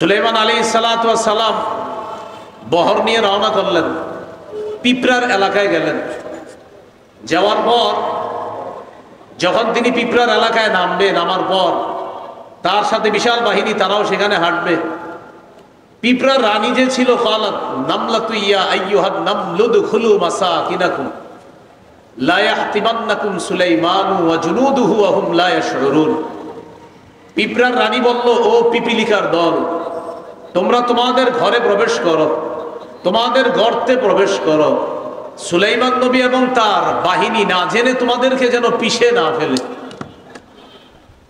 সুলাইমান আলাইহিস সালাতু ওয়াস সালাম বহর নিয়ে রওনা করলেন, পিঁপড়ার এলাকায় গেলেন। যাওয়ার পর যখন তিনি পিঁপড়ার এলাকায় নামার পর তার সাথে বিশাল বাহিনী, তারাও সেখানে হাঁটবে। পিঁপড়ার রানী যে ছিল, ক্বালাত নামলাতু ইয়া আইয়ুহান নামলু দুখুলু মাসাকিনাকুম লা ইয়াহতিমান্নাকুম সুলাইমানু ওয়া জুনুদুহু ওয়া হুম লা ইয়াশউরুন। পিঁপড়ার রানী বলল, ও পিপিলিকার দল, তোমরা তোমাদের ঘরে প্রবেশ করো, তোমাদের গর্তে প্রবেশ করো। সুলাইমান নবী এবং তার বাহিনী না জেনে তোমাদেরকে যেন পিষে না ফেলে।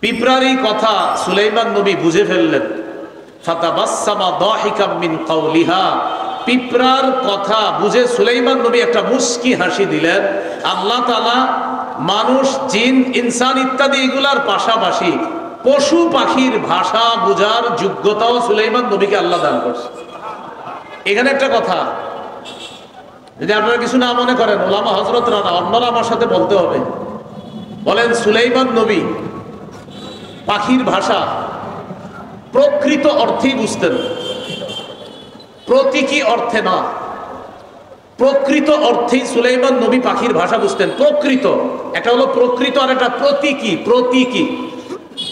পিঁপড়ার এই কথা সুলাইমান নবী বুঝে ফেললেন। ফাতাবাসসামা দাহিকাম মিন কাওলিহা, পিঁপড়ার কথা বুঝে সুলাইমান নবী একটা মুস্কি হাসি দিলেন। আল্লাহ তাআলা মানুষ, জিন, ইনসান ইত্যাদি এগুলার পাশাপাশি পশু পাখির ভাষা বোঝার যোগ্যতাও সুলাইমান নবীকে আল্লাহ দান করছে। এখানে একটা কথা, যদি আপনারা কিছু না মনে করেন, ওলামা হযরতরা না, অন্যরা আমার সাথে বলতে হবে। বলেন, সুলাইমান নবী পাখির ভাষা প্রকৃত অর্থেই বুঝতেন, প্রতীকী অর্থে না। প্রকৃত অর্থেই সুলাইমান নবী পাখির ভাষা বুঝতেন। প্রকৃত একটা হলো প্রকৃত, আর একটা প্রতীকী।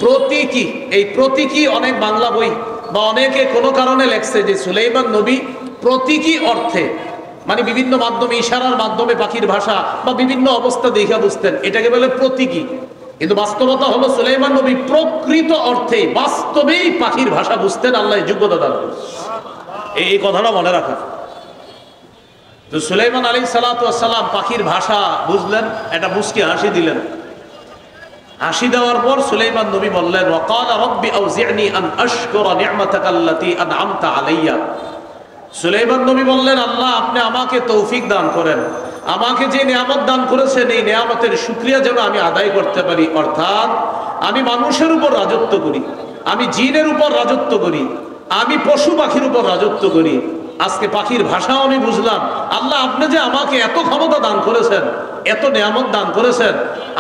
প্রতীকী এই প্রতীকী অনেক বাংলা বই বা অনেকে কোনো কারণে লেখছে যে সুলাইমান নবী প্রতীকী অর্থে, মানে বিভিন্ন মাধ্যমে, ইশারার মাধ্যমে পাখির ভাষা বা বিভিন্ন অবস্থা দেখা বুঝতেন, এটাকে বলে প্রতীকী। কিন্তু বাস্তবতা হলো সুলাইমান নবী প্রকৃত অর্থে বাস্তবেই পাখির ভাষা বুঝতেন। আল্লাহ যোগ্যতা দান করেছেন, এই কথাটা মনে রাখা। তো সুলাইমান আলাইহিস সালাতু ওয়াস সালাম পাখির ভাষা বুঝলেন, একটা মুস্কি হাসি দিলেন। হাসি দেওয়ার পর সুলাইমান নবী বললেন, ওয়াকালা রাব্বি আউজি'নি আন আশকুরা নি'মাতাকাল্লাতী আন'আমতা আলাইয়া। সুলাইমান নবী বললেন, আল্লাহ আপনি আমাকে তৌফিক দান করেন, আমাকে যে নিয়ামত দান করেছেন এই নিয়ামতের শুকরিয়া যেন আমি আদায় করতে পারি। অর্থাৎ আমি মানুষের উপর রাজত্ব করি, আমি জিনের উপর রাজত্ব করি, আমি পশু পাখির উপর রাজত্ব করি। আজকে পাখির ভাষাও আমি বুঝলাম। আল্লাহ আপনি যে আমাকে এত ক্ষমতা দান করেছেন, এত নিয়ামত দান করেছেন,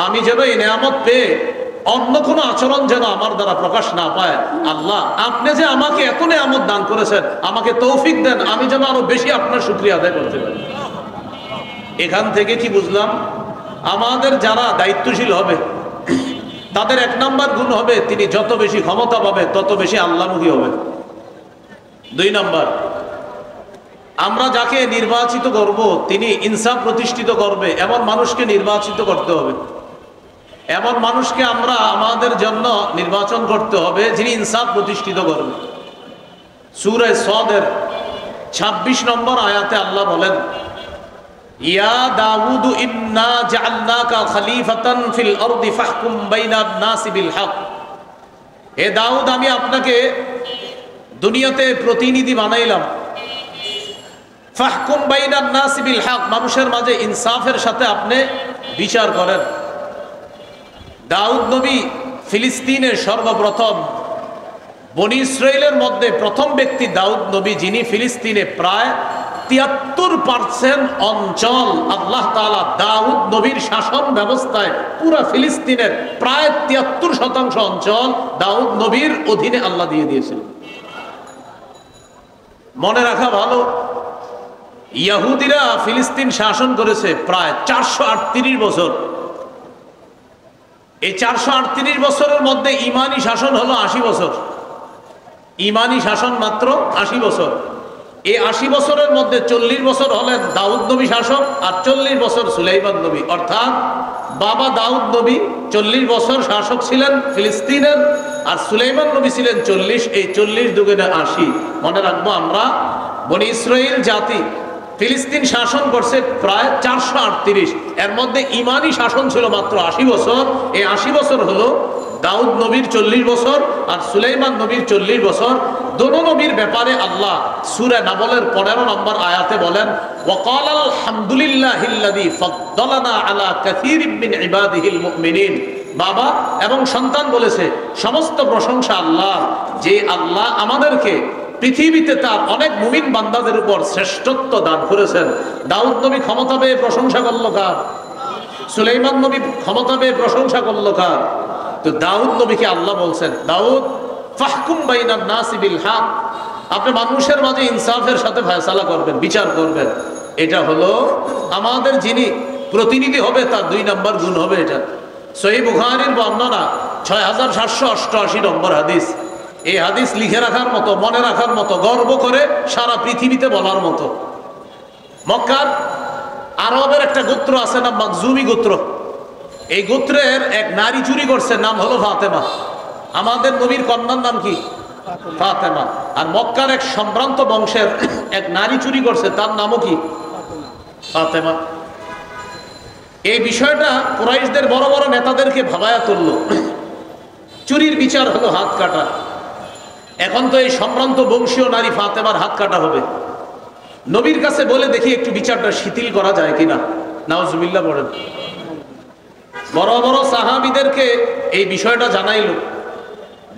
আমি যেন এই নিয়ামত পেয়ে অন্য কোনো আচরণ যেন আমার দ্বারা প্রকাশ না পায়। আল্লাহ আপনি যে আমাকে এত নিয়ামত দান করেছেন, আমাকে তৌফিক দেন, আমি যেন আরো বেশি আপনার শুকরিয়া আদায় করতে পারি। এখান থেকে কি বুঝলাম? আমাদের যারা দায়িত্বশীল হবে তাদের এক নাম্বার গুণ হবে, তিনি যত বেশি ক্ষমতা পাবে তত বেশি আল্লাহমুখী হবে। দুই নাম্বার, আমরা যাকে নির্বাচিত করব তিনি ইনসাফ প্রতিষ্ঠিত করবে এমন মানুষকে নির্বাচিত করতে হবে। এমন মানুষকে আমরা আমাদের জন্য নির্বাচন করতে হবে যিনি ইনসাফ প্রতিষ্ঠিত করবে। সূরা সদের ২৬ নম্বর আয়াতে আল্লাহ বলেন, ইয়া দাউদ ইন্না জাআলনাকা খলিফাতান ফিল আরদি ফাহকুম বাইনান নাসি বিল হক। হে দাউদ, আমি আপনাকে দুনিয়াতে প্রতিনিধি বানাইলাম। ফাহকুম বাইনান নাসি বিল হক, মানুষের মাঝে ইনসাফের সাথে আপনি বিচার করেন। দাউদ নবী ফিলিস্তিনের সর্বপ্রথম, বনি ইসরাইলের মধ্যে প্রথম ব্যক্তি দাউদ নবী, যিনি ফিলিস্তিনে প্রায় ৭৩% অঞ্চল আল্লাহ তাআলা দাউদ নবীর শাসন ব্যবস্থায় পুরা ফিলিস্তিনের প্রায় ৭৩% অঞ্চল দাউদ নবীর অধীনে আল্লাহ দিয়ে দিয়েছিলেন। মনে রাখা ভালো, ইহুদিরা ফিলিস্তিন শাসন করেছে প্রায় ৪৩৮ বছর। এই ৪৩৮ বছরের মধ্যে ইমানি শাসন হলো ৮০ বছর। ইমানি শাসন মাত্র ৮০ বছর। এই ৮০ বছরের মধ্যে ৪০ বছর হলেন দাউদ নবী শাসক, আর ৪০ বছর সুলাইমান নবী। অর্থাৎ বাবা দাউদ নবী ৪০ বছর শাসক ছিলেন ফিলিস্তিনের, আর সুলাইমান নবী ছিলেন ৪০। এই ৪০ দুগুণে ৮০। মনে রাখবো, আমরা বনি ইসরাইল জাতি ফিলিস্তিন শাসন করছে প্রায় ৪৩৮। এর মধ্যে ইমানি শাসন ছিল মাত্র ৮০ বছর। এই ৮০ বছর হলো দাউদ নবীর ৪০ বছর আর সুলাইমান নবীর ৪০ বছর। দোনো নবীর ব্যাপারে আল্লাহ সূরা নাবলের ১৫ নম্বর আয়াতে বলেন, ওয়াকালাল হামদুলিল্লাহিল্লাযী ফাদ্দালানা আলা কাসীরিম মিন ইবাদিহিল মুমিনিন। বাবা এবং সন্তান বলেছে, সমস্ত প্রশংসা আল্লাহ, যে আল্লাহ আমাদেরকে পৃথিবীতে তার অনেক মুমিন বান্দাদের উপর শ্রেষ্ঠত্ব দান করেছেন। দাউদ নবী ক্ষমতা পেয়ে প্রশংসা করলো কার? সুলাইমান নবী ক্ষমতা পেয়ে প্রশংসা করলো কার? তো দাউদ নবীকে আল্লাহ বলছেন, দাউদ ফাহকুম বাইনান নাসি বিল হক, আপনি মানুষের মাঝে ইনসাফের সাথে ফয়সালা করবেন, বিচার করবেন। এটা হলো আমাদের যিনি প্রতিনিধি হবে তার 2 নম্বর গুণ হবে এটা। সহিহ বুখারীর বর্ণনা 6788 নম্বর হাদিস। এই হাদিস লিখে রাখার মতো, মনে রাখার মতো, গর্ব করে সারা পৃথিবীতে বলার মতো। মক্কার আরবের একটা গোত্র আছে না, মাকজুমি গোত্র। এই গোত্রের এক নারী চুরি করছে, নাম হলো ফাতেমা। আমাদের নবীর কন্যার নাম কি? ফাতেমা। আর মক্কার এক সম্ভ্রান্ত বংশের এক নারী চুরি করছে, তার নামও কি? ফাতেমা। এই বিষয়টা কুরাইশদের বড় বড় নেতাদেরকে ভাবায়া তুলল। চুরির বিচার হলো হাত কাটা। এখন তো এই সম্ভ্রান্ত বংশীয় নারী ফাতেমার হাত কাটা হবে। নবীর কাছে বলে দেখি একটু বিচারটা শিথিল করা যায় কিনা। নাউজুবিল্লাহ বলেন। বড় বড় সাহাবীদেরকে এই বিষয়টা জানাইল।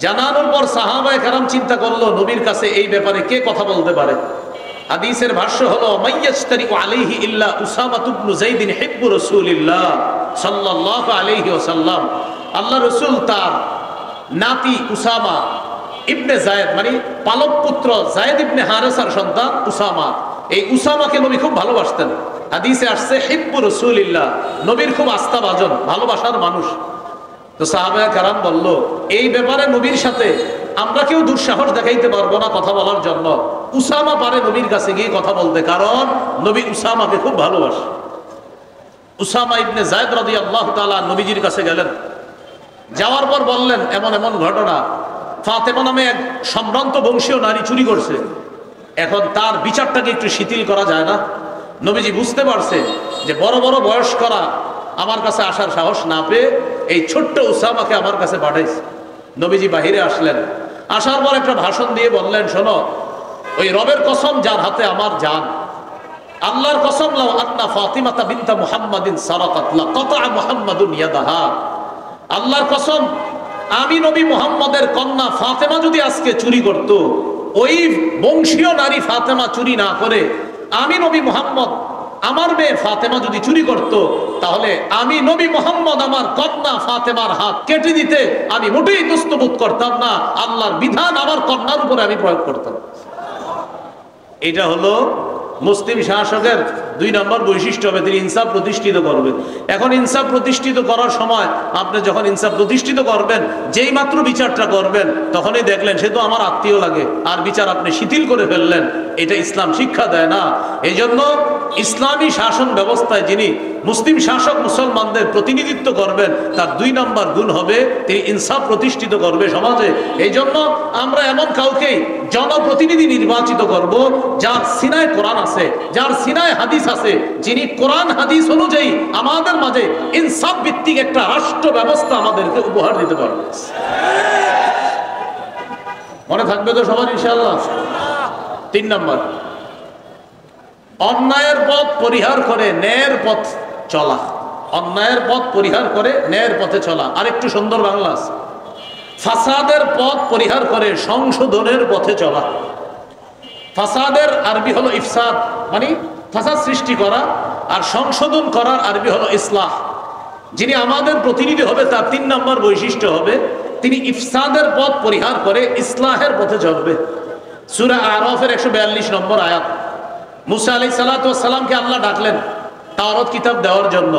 জানানোর পর সাহাবায়ে কেরাম চিন্তা করলো নবীর কাছে এই ব্যাপারে কে কথা বলতে পারে। হাদিসের ভাষ্য হলো মাইয়াশতারিকু আলাইহি ইল্লা উসামা ইবনে যায়েদ হিব্বু রাসূলিল্লাহ সাল্লাল্লাহু আলাইহি ওয়াসাল্লাম। আল্লাহ রাসূল তার নাতি উসামা ইবনে যায়েদ মানে পালক পুত্র যায়েদ ইবনে হারেসার সন্তান উসামা, এই উসামাকে নবী খুব ভালোবাসতেন। হাদিসে আসছে হিব্বু রাসূলিল্লাহ, নবীর খুব আস্থাভাজন, ভালোবাসার মানুষ। তো সাহাবায়ে কেরাম বলল এই ব্যাপারে নবীর সাথে আমরা কেউ দুঃসাহস দেখাইতে পারবো না কথা বলার জন্য। উসামা পারে নবীর কাছে গিয়ে কথা বলতে, কারণ নবী উসামাকে খুব ভালোবাসে। উসামা ইবনে যায়েদ রাদিয়াল্লাহু তাআলা নবীজির কাছে গেলেন। যাওয়ার পর বললেন এমন এমন ঘটনা, ফাতেমা নামে এক সম্ভ্রান্ত বংশীয় নারী চুরি করছে, এখন তার বিচারটাকে একটু শিথিল করা যায় না? নবীজি বুঝতে পারছে যে বড় বড় বয়স্করা আমার কাছে আসার সাহস না পেয়ে এই ছোট্ট উসামাকে আমার কাছে পাঠাইছে। নবীজি বাহিরে আসলেন। আসার পর একটা ভাষণ দিয়ে বললেন, শোনো, ওই রবের কসম যার হাতে আমার জান, আল্লাহর কসম, লাউ আন্না ফাতিমাতা বিনতা মুহাম্মাদিন সারাকাত লাকাতা মুহাম্মাদুন ইয়াদাহা। আল্লাহর কসম, আমি নবী মুহাম্মদের কন্যা ফাতেমা যদি আজকে চুরি করত, ওই বংশীয় নারী ফাতেমা চুরি না করে আমি নবী মুহাম্মদ আমার মেয়ে ফাতেমা যদি চুরি করত, তাহলে আমি নবী মুহাম্মদ আমার কন্যা ফাতেমার হাত কেটে দিতে আমি মোটেই দুস্তবোধ করতাম না। আল্লাহর বিধান আমার কন্যার উপরে আমি প্রয়োগ করতাম। এটা হলো মুসলিম শাসকের 2 নম্বর বৈশিষ্ট্য হবে, তিনি ইনসাফ প্রতিষ্ঠিত করবেন। এখন ইনসাফ প্রতিষ্ঠিত করার সময় আপনি যখন ইনসাফ প্রতিষ্ঠিত করবেন, যেই মাত্র বিচারটা করবেন তখনই দেখলেন সে তো আমার আত্মীয় লাগে, আর বিচার আপনি শিথিল করে ফেললেন, এটা ইসলাম শিক্ষা দেয় না। এই জন্য ইসলামী শাসন ব্যবস্থায় যিনি মুসলিম শাসক মুসলমানদের প্রতিনিধিত্ব করবেন, তার 2 নম্বর গুণ হবে তিনি ইনসাফ প্রতিষ্ঠিত করবে সমাজে। এই জন্য আমরা এমন কাউকেই জনপ্রতিনিধি নির্বাচিত করব যার সিনায় কোরআন আছে, যার সিনায় হাদিস আছে, যিনি কোরআন হাদিস অনুযায়ী আমাদের মাঝে ইনসাফ ভিত্তিক একটা রাষ্ট্র ব্যবস্থা আমাদেরকে উপহার দিতে পারবে। মনে থাকবে তো সবার ইনশাআল্লাহ? 3 নম্বর, অন্যায়ের পথ পরিহার করে ন্যায়ের পথ চলা। অন্যায়ের পথ পরিহার করে ন্যায়ের পথে চলা। আরেকটু সুন্দর বাংলা আছে, ফাসাদের পথ পরিহার করে সংশোধনের পথে চলা। ফাসাদের আরবি হলো ইফসাদ, মানে ফাসাদ সৃষ্টি করা, আর সংশোধন করার আরবি হলো ইসলাহ। যিনি আমাদের প্রতিনিধি হবে তার 3 নম্বর বৈশিষ্ট্য হবে তিনি ইফসাদের পথ পরিহার করে ইসলাহের পথে চলবে। সূরা আরাফের 142 নম্বর আয়াত। মুসা আলাইহিস সালাতু ওয়াস সালামকে আল্লাহ ডাকলেন তাওরাত কিতাব দেওয়ার জন্য।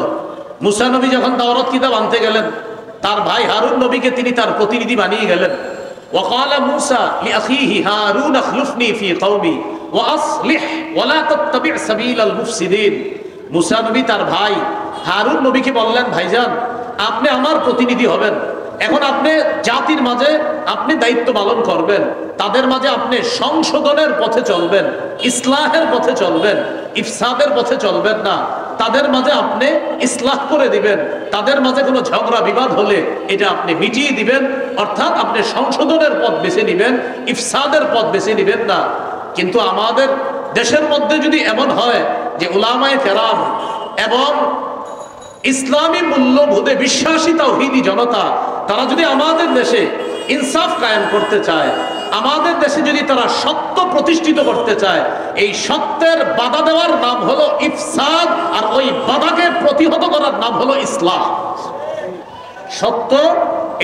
মুসা নবী যখন তাওরাত কিতাব আনতে গেলেন, তার ভাই হারুন নবীকে তিনি তার প্রতিনিধি বানিয়ে গেলেন। ওয়াকালা মুসা লিআখিহি হারুন আখলুফনি ফি কওমি ওয়া আসলিহ ওয়া লা তাত্তাবি' সাবিলাল মুফসিদিন। মুসা নবী তার ভাই হারুন নবীকে বললেন, ভাইজান আপনি আমার প্রতিনিধি হবেন, এখন আপনি জাতির মাঝে আপনি দায়িত্ব পালন করবেন, তাদের মাঝে আপনি সংশোধনের পথে চলবেন, ইসলাহের পথে চলবেন, ইফসাদের পথে চলবেন না। তাদের মাঝে আপনি ইসলাহ করে দিবেন, তাদের মাঝে কোনো ঝগড়া বিবাদ হলে এটা আপনি মিটিয়ে দিবেন, অর্থাৎ আপনি সংশোধনের পথ বেছে নিবেন, ইফসাদের পথ বেছে নিবেন না। কিন্তু আমাদের দেশের মধ্যে যদি এমন হয় যে উলামায়ে কেরাম এবং ইসলামী মূল্যবোধে বিশ্বাসী তাওহীদি জনতা, তারা যদি আমাদের দেশে ইনসাফ কায়েম করতে চায়, আমাদের দেশে যদি তারা সত্য প্রতিষ্ঠিত করতে চায়, এই সত্যের বাধা দেওয়ার নাম হলো ইফসাদ, আর ওই বাধাকে প্রতিহত করার নাম হলো ইসলাহ। সত্য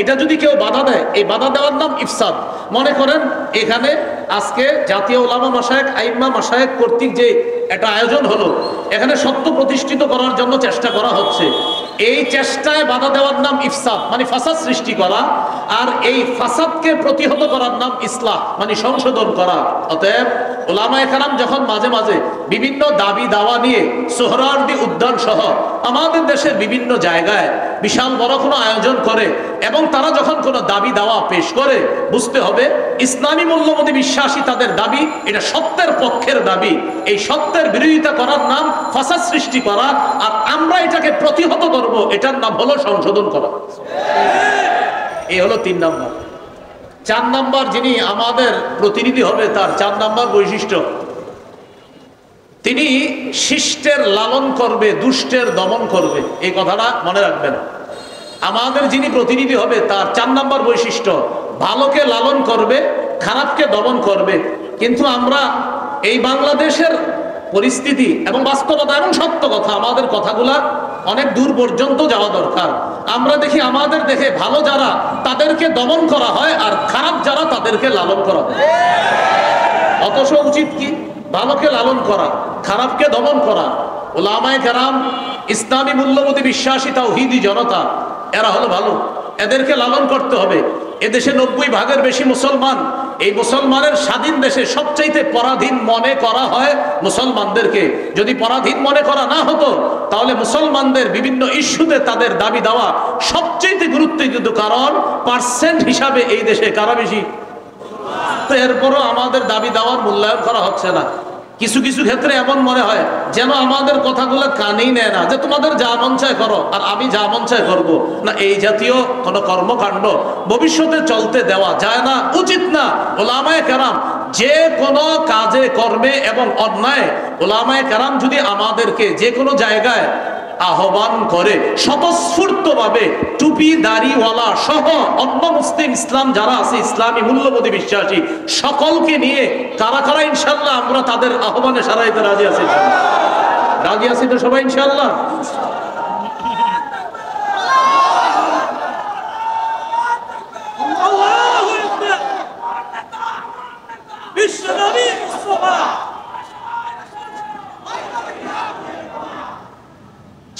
এটা যদি কেউ বাধা দেয়, এই বাধা দেওয়ার নাম ইফসাদ। মনে করেন এখানে আজকে জাতীয় উলামা মাশায়েখ আইম্মা মাশায়েখ কর্তৃক যে একটা আয়োজন হলো, এখানে সত্য প্রতিষ্ঠিত করার জন্য চেষ্টা করা হচ্ছে। এই চেষ্টায় বাধা দেওয়ার নাম ইফসাদ, মানে ফাসাদ সৃষ্টি করা, আর এই ফাসাদকে প্রতিহত করার নাম ইসলাহ, মানে সংশোধন করা। অতএব উলামায়ে কেরাম যখন মাঝে মাঝে বিভিন্ন দাবি দাওয়া নিয়ে সোহরাওয়ার্দী উদ্যান সহ আমাদের দেশের বিভিন্ন জায়গায় বিশাল বড় কোনো আয়োজন করে এবং তারা যখন কোনো দাবি দাওয়া পেশ করে, বুঝতে হবে ইসলামী মূল্যবোধে বিশ্বাসী তাদের দাবি এটা সত্যের পক্ষের দাবি। এই সত্যের বিরোধিতা করার নাম ফাসাদ সৃষ্টি করা, আর আমরা এটাকে প্রতিহত করব, এটার নাম হলো সংশোধন করা। এই হলো 3 নাম্বার। 4 নাম্বার যিনি আমাদের প্রতিনিধি হবে, তার 4 নাম্বার বৈশিষ্ট্য, তিনি শিষ্টের লালন করবে, দুষ্টের দমন করবে। এই কথাটা মনে রাখবেন। আমাদের যিনি প্রতিনিধি হবে তার 4 নাম্বার বৈশিষ্ট্য, ভালোকে লালন করবে, খারাপকে দমন করবে। কিন্তু আমরা এই বাংলাদেশের পরিস্থিতি এবং বাস্তবতা এবং সত্য কথা, আমাদের কথাগুলা অনেক দূর পর্যন্ত যাওয়া দরকার। আমরা দেখি আমাদের দেশে ভালো যারা তাদেরকে দমন করা হয়, আর খারাপ যারা তাদেরকে লালন করা হয়। অথচ উচিত কি? ভালোকে লালন করা, খারাপকে দমন করা। উলামায়ে কেরাম ইসলামী মূল্যবোধে বিশ্বাসী তাওহীদি জনতা, এরা হলো ভালো, এদেরকে লালন করতে হবে। এদেশে 90 ভাগের বেশি মুসলমান। এই মুসলমানের স্বাধীন দেশে সবচাইতে পরাধীন মনে করা হয় মুসলমানদেরকে। যদি পরাধীন মনে করা না হতো, তাহলে মুসলমানদের বিভিন্ন ইস্যুতে তাদের দাবি দেওয়া সবচাইতে গুরুত্ব দিত। কারণ পার্সেন্ট হিসাবে এই দেশে কারা বেশি, তো এরপরও আমাদের দাবি দেওয়ার মূল্যায়ন করা হচ্ছে না। কিছু কিছু ক্ষেত্রে এমন মনে হয় যেন আমাদের কথাগুলো কানেই নেয় না, যে তোমাদের যা মন চায় করো আর আমি যা মন চায় করবো না। এই জাতীয় কোনো কর্মকাণ্ড ভবিষ্যতে চলতে দেওয়া যায় না, উচিত না। উলামায়ে কেরাম যে কোনো কাজে কর্মে এবং অন্যায়, উলামায়ে কেরাম যদি আমাদেরকে যে কোনো জায়গায় আহ্বান করে স্বতঃস্ফূর্তভাবে, টুপি দাড়িওয়ালা সহ অন্য মুসলিম ইসলাম যারা আছে, ইসলামী মূল্যবোধে বিশ্বাসী সকলকে নিয়ে কারা কারা ইনশাল্লাহ আমরা তাদের আহ্বানে সাড়া দিতে রাজি আছি? রাজি আছি তো সবাই ইনশাল্লাহ?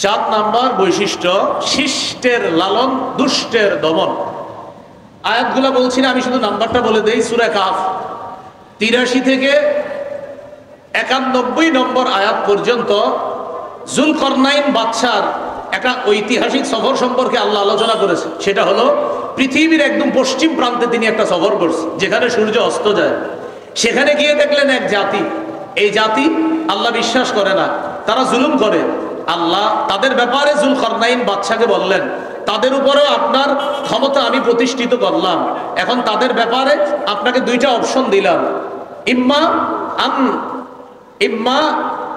চার নাম্বার বৈশিষ্ট্য, শিষ্টের লালন, দুষ্টের দমন। আয়াতগুলা বলছি না, আমি শুধু নাম্বারটা বলে দেই। সূরা কাহফ 83 থেকে 91 নম্বর আয়াত পর্যন্ত যুলকরনাইন বাদশার একটা ঐতিহাসিক সফর সম্পর্কে আল্লাহ আলোচনা করেছে। সেটা হলো পৃথিবীর একদম পশ্চিম প্রান্তে তিনি একটা সফর করছেন, যেখানে সূর্য অস্ত যায়। সেখানে গিয়ে দেখলেন এক জাতি, এই জাতি আল্লাহ বিশ্বাস করে না, তারা জুলুম করে। আল্লাহ তাদের ব্যাপারে যুলকরনাইন বাদশাকে বললেন, তাদের উপরেও আপনার ক্ষমতা আমি প্রতিষ্ঠিত করলাম। এখন তাদের ব্যাপারে আপনাকে 2টা অপশন দিলাম, ইম্মা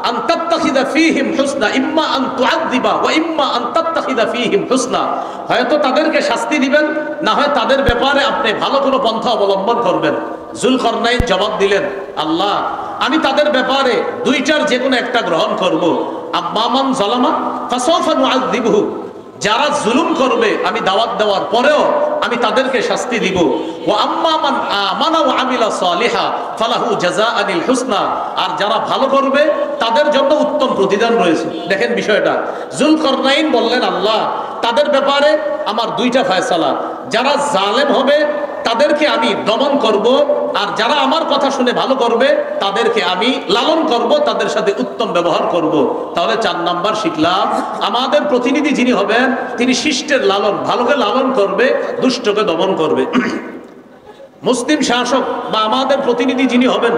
আন তাত্তাখিযা ফীহিম হুসনা, ইম্মা আন তুআযযিবা ওয়া ইম্মা আন তাত্তাখিযা ফীহিম হুসনা। হয়তো তাদেরকে শাস্তি দিবেন, না হয় তাদের ব্যাপারে আপনি ভালো কোনো পন্থা অবলম্বন করবেন। যুলকরনাইন জবাব দিলেন, আল্লাহ আমি তাদের ব্যাপারে 2টার যে কোনো একটা গ্রহণ করব। আম্মা মান যালামা ফাসাউফা নুআযযিবহু, যারা জুলুম করবে আমি দাওয়াত দেওয়ার পরেও আমি তাদেরকে শাস্তি দিব। ওয়া আম্মা মান আমানা ওয়া আমিলা সালিহা ফালাহু জাযাআনিল হুসনা, আর যারা ভালো করবে তাদের জন্য উত্তম প্রতিদান রয়েছে। দেখেন বিষয়টা, যুলকরনাইন বললেন, আল্লাহ তাদের ব্যাপারে আমার 2টা ফয়সালা, যারা জালেম হবে তাদেরকে আমি দমন করব, আর যারা আমার কথা শুনে ভালো করবে তাদেরকে আমি লালন করব, তাদের সাথে উত্তম ব্যবহার করব। তাহলে 4 নাম্বার শিখলাম, আমাদের প্রতিনিধি যিনি হবেন তিনি শিষ্টের লালন, ভালোকে লালন করবে, দুষ্টকে দমন করবে। মুসলিম শাসক বা আমাদের প্রতিনিধি যিনি হবেন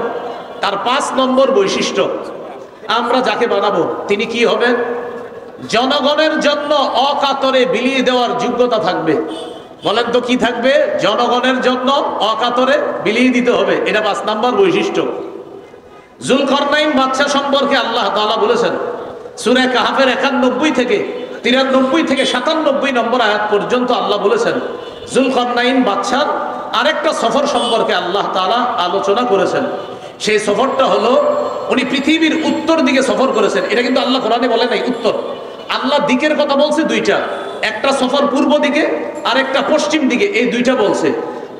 তার 5 নম্বর বৈশিষ্ট্য, আমরা যাকে বানাবো তিনি কি হবেন? জনগণের জন্য অকাতরে বিলিয়ে দেওয়ার যোগ্যতা থাকবে। বলেন তো কি থাকবে? জনগণের জন্য অকাতরে বিলিয়ে দিতে হবে, এটা 5 নাম্বার বৈশিষ্ট্য। যুলকরনাইন বাদশা সম্পর্কে আল্লাহ তাআলা বলেছেন সূরা কাহফের 91 থেকে 93 থেকে 97 নম্বর আয়াত পর্যন্ত আল্লাহ বলেছেন যুলকরনাইন বাদশার আরেকটা সফর সম্পর্কে আল্লাহ তাআলা আলোচনা করেছেন। সেই সফরটা হলো উনি পৃথিবীর উত্তর দিকে সফর করেছেন। এটা কিন্তু আল্লাহ কোরআনে বলে নাই উত্তর, আল্লাহ দিকের কথা বলছে 2টা, একটা সফর পূর্ব দিকে আর একটা পশ্চিম দিকে, এই 2টা বলছে।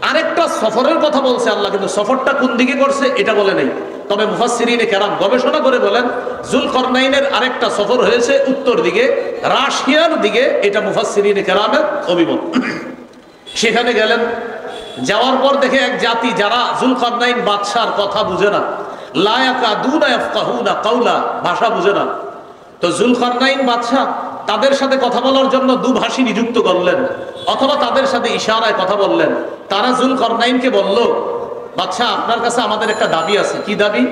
আরেকটা সফরের কথা বলছে আল্লাহ, কিন্তু সফরটা কোন দিকে করছে এটা বলে নাই। তবে মুফাসসিরিনে কেরাম গবেষণা করে বলেন যুলকারনাইনের আরেকটা সফর হয়েছে উত্তর দিকে, রাশিয়ার দিকে। এটা মুফাসসিরিনে কেরামের অভিমত। সেখানে গেলেন, যাওয়ার পর দেখে এক জাতি যারা যুলকারনাইন বাদশার কথা বুঝে না, লা ইয়াকাদুনা ইয়াফকাহুনা কাওলা, ভাষা বুঝে না। তো যুলকারনাইন বাদশা তাদের সাথে কথা বলার জন্য দুভাষী নিযুক্ত করলেন, অথবা তাদের সাথে ইশারায় কথা বললেন। তারা যুলকারনাইনকে বলল, বাদশা আপনার কাছে আমাদের একটা দাবি আছে। কি দাবি?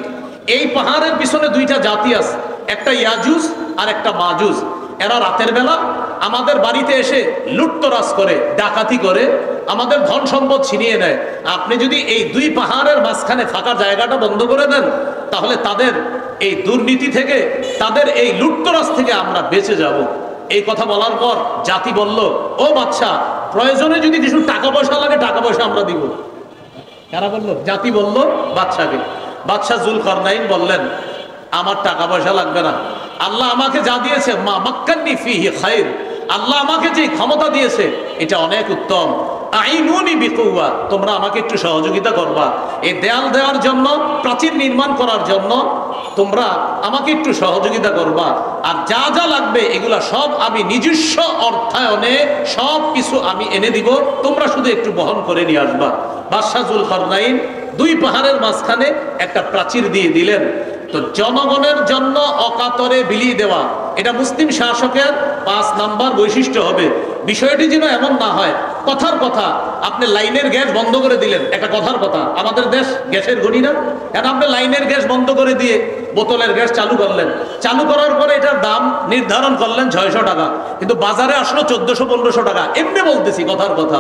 এই পাহাড়ের পিছনে দুইটা জাতি আছে, একটা ইয়াজুজ আর একটা মাজুজ। এরা রাতের বেলা আমাদের বাড়িতে এসে লুটতরাজ করে, ডাকাতি করে, আমাদের ধন সম্পদ ছিনিয়ে নেয়। আপনি যদি এই দুই পাহাড়ের মাঝখানে ফাঁকা জায়গাটা বন্ধ করে দেন, তাহলে তাদের এই দুর্নীতি থেকে, তাদের এই লুটতরাজ থেকে আমরা বেঁচে যাব। এই কথা বলার পর জাতি বলল, ও বাদশা, প্রয়োজনে যদি কিছু টাকা পয়সা লাগে টাকা পয়সা আমরা দিব। কারা বলল? জাতি বলল বাদশাকে। বাদশা যুলকারনাইন বললেন, আমার টাকা পয়সা লাগবে না, আল্লাহ আমাকে যা দিয়েছে, মা মাক্কান্নি ফিহি খায়র, আল্লাহ আমাকে যে ক্ষমতা দিয়েছে এটা অনেক উত্তম। আইনুনি বিকুওয়া, তোমরা আমাকে একটু সহযোগিতা করবা। এই দেয়াল দেওয়ার জন্য, প্রাচীর নির্মাণ করার জন্য তোমরা আমাকে একটু সহযোগিতা করবা। আর যা যা লাগবে এগুলা সব আমি নিজস্ব অর্থায়নে সব কিছু আমি এনে দিব, তোমরা শুধু একটু বহন করে নিয়ে আসবা। বাদশা যুলকারনাইন দুই পাহাড়ের মাঝখানে একটা প্রাচীর দিয়ে দিলেন। তো জনগণের জন্য অকাতরে বিলিয়ে দেওয়া, এটা মুসলিম শাসকের 5 নাম্বার বৈশিষ্ট্য হবে। বিষয়টি যেন এমন না হয় কথার কথা আপনি লাইনের গ্যাস বন্ধ করে দিলেন, একটা কথার কথা, আমাদের দেশ গ্যাসের গণি না, এখন আপনি লাইনের গ্যাস বন্ধ করে দিয়ে বোতলের গ্যাস চালু করলেন, চালু করার পরে এটার দাম নির্ধারণ করলেন 600 টাকা, কিন্তু বাজারে আসলো 1400-1500 টাকা। এমনি বলতেছি কথার কথা।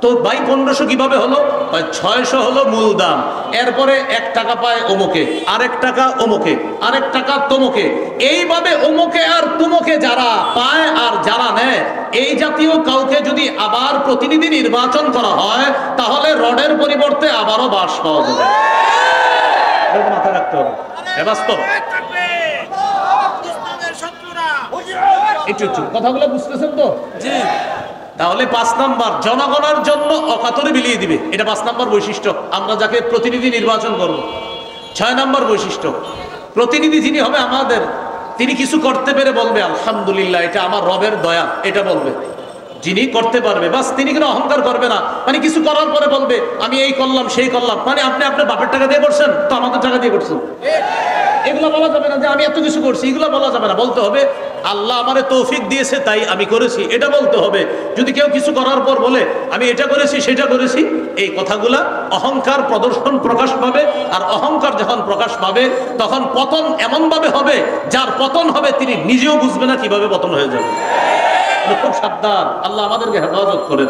তো ভাই 1500 কিভাবে হলো? 600 হলো মূল দাম, এরপরে 1 টাকা পায় অমুকে, আরেক টাকা অমুকে, আরেক টাকা তমুকে, এইভাবে অমুকে আর তুমুকে যারা পায় আর যারা নেয়, এই জাতীয় কাউকে যদি আবার প্রতিনিধি নির্বাচন করা হয়, তাহলে রডের পরিবর্তে আবারও বাঁশ পাওয়া যাবে। মাথায় রাখতে হবে, বাস্তব। একটু কথাগুলো বুঝতেছেন তো? জি। তাহলে 5 নাম্বার, জনগণের জন্য অকাতরে বিলিয়ে দিবে, এটা 5 নাম্বার বৈশিষ্ট্য, আমরা যাকে প্রতিনিধি নির্বাচন করব। 6 নাম্বার বৈশিষ্ট্য, প্রতিনিধি যিনি হবে আমাদের, তিনি কিছু করতে পেরে বলবে আলহামদুলিল্লাহ, এটা আমার রবের দয়া, এটা বলবে। যিনি করতে পারবে, বাস, তিনি কোনো অহংকার করবে না। মানে কিছু করার পরে বলবে আমি এই করলাম সেই করলাম, মানে আপনি আপনার বাপের টাকা দিয়ে করছেন তো আমাদের টাকা দিয়ে করছেন, এগুলো বলা যাবে না। যে আমি এত কিছু করছি, এগুলো বলা যাবে না। বলতে হবে আল্লাহ আমারে তৌফিক দিয়েছে তাই আমি করেছি, এটা বলতে হবে। যদি কেউ কিছু করার পর বলে আমি এটা করেছি সেটা করেছি, এই কথাগুলা অহংকার প্রদর্শন প্রকাশ পাবে। আর অহংকার যখন প্রকাশ পাবে তখন পতন এমন ভাবে হবে, যার পতন হবে তিনি নিজেও বুঝবে না কিভাবে পতন হয়ে যাবে। খুব সাবধান, আল্লাহ আমাদেরকে হেফাজত করেন।